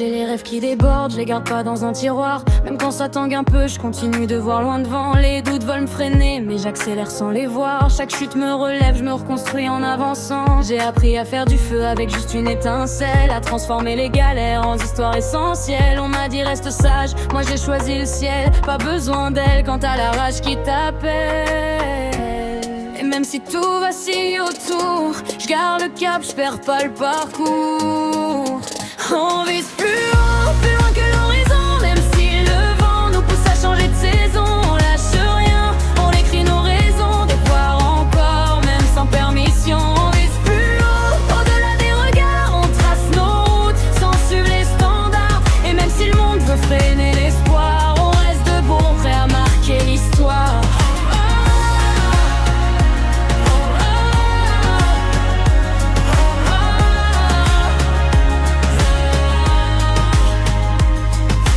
J'ai les rêves qui débordent, je les garde pas dans un tiroir. Même quand ça tangue un peu, je continue de voir loin devant. Les doutes veulent me freiner, mais j'accélère sans les voir. Chaque chute me relève, je me reconstruis en avançant. J'ai appris à faire du feu avec juste une étincelle, à transformer les galères en histoires essentielles. On m'a dit reste sage, moi j'ai choisi le ciel. Pas besoin d'elle quand t'as la rage qui t'appelle. Et même si tout vacille autour, je garde le cap, je perds pas le parcours. On vise plus haut, plus loin que l'horizon. Même si le vent nous pousse à changer de saison, on lâche rien, on écrit nos raisons. De voir encore, même sans permission. On vise plus haut, au-delà des regards. On trace nos routes, sans suivre les standards. Et même si le monde veut freiner l'espoir, on reste debout, prêt à marquer l'histoire.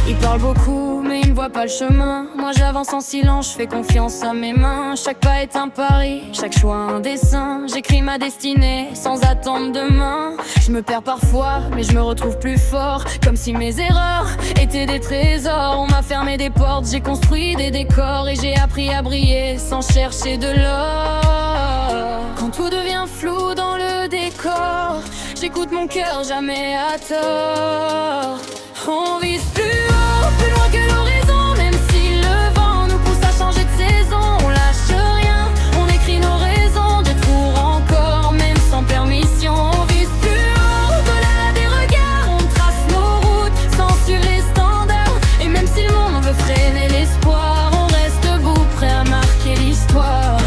Ils parlent beaucoup, mais ils ne voient pas le chemin. Moi j'avance en silence, je fais confiance à mes mains. Chaque pas est un pari, chaque choix un dessin. J'écris ma destinée sans attendre demain. Je me perds parfois, mais je me retrouve plus fort. Comme si mes erreurs étaient des trésors. On m'a fermé des portes, j'ai construit des décors. Et j'ai appris à briller sans chercher de l'or. Quand tout devient flou dans le décor, j'écoute mon cœur, jamais à tort. On vise plus haut, plus loin que l'horizon. Même si le vent nous pousse à changer de saison, on lâche rien, on écrit nos raisons. Détour encore, même sans permission. On vise plus haut, au-delà des regards. On trace nos routes, sans suivre les standards. Et même si le monde veut freiner l'espoir, on reste debout, prêt à marquer l'histoire.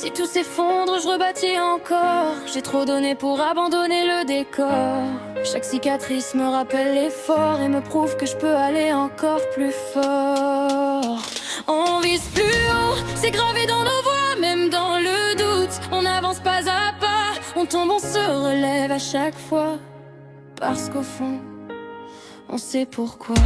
Si tout s'effondre, je rebâtis encore. J'ai trop donné pour abandonner le décor. Chaque cicatrice me rappelle l'effort et me prouve que je peux aller encore plus fort. On vise plus haut, c'est gravé dans nos voix, même dans le doute. On avance pas à pas, on tombe, on se relève à chaque fois. Parce qu'au fond, on sait pourquoi.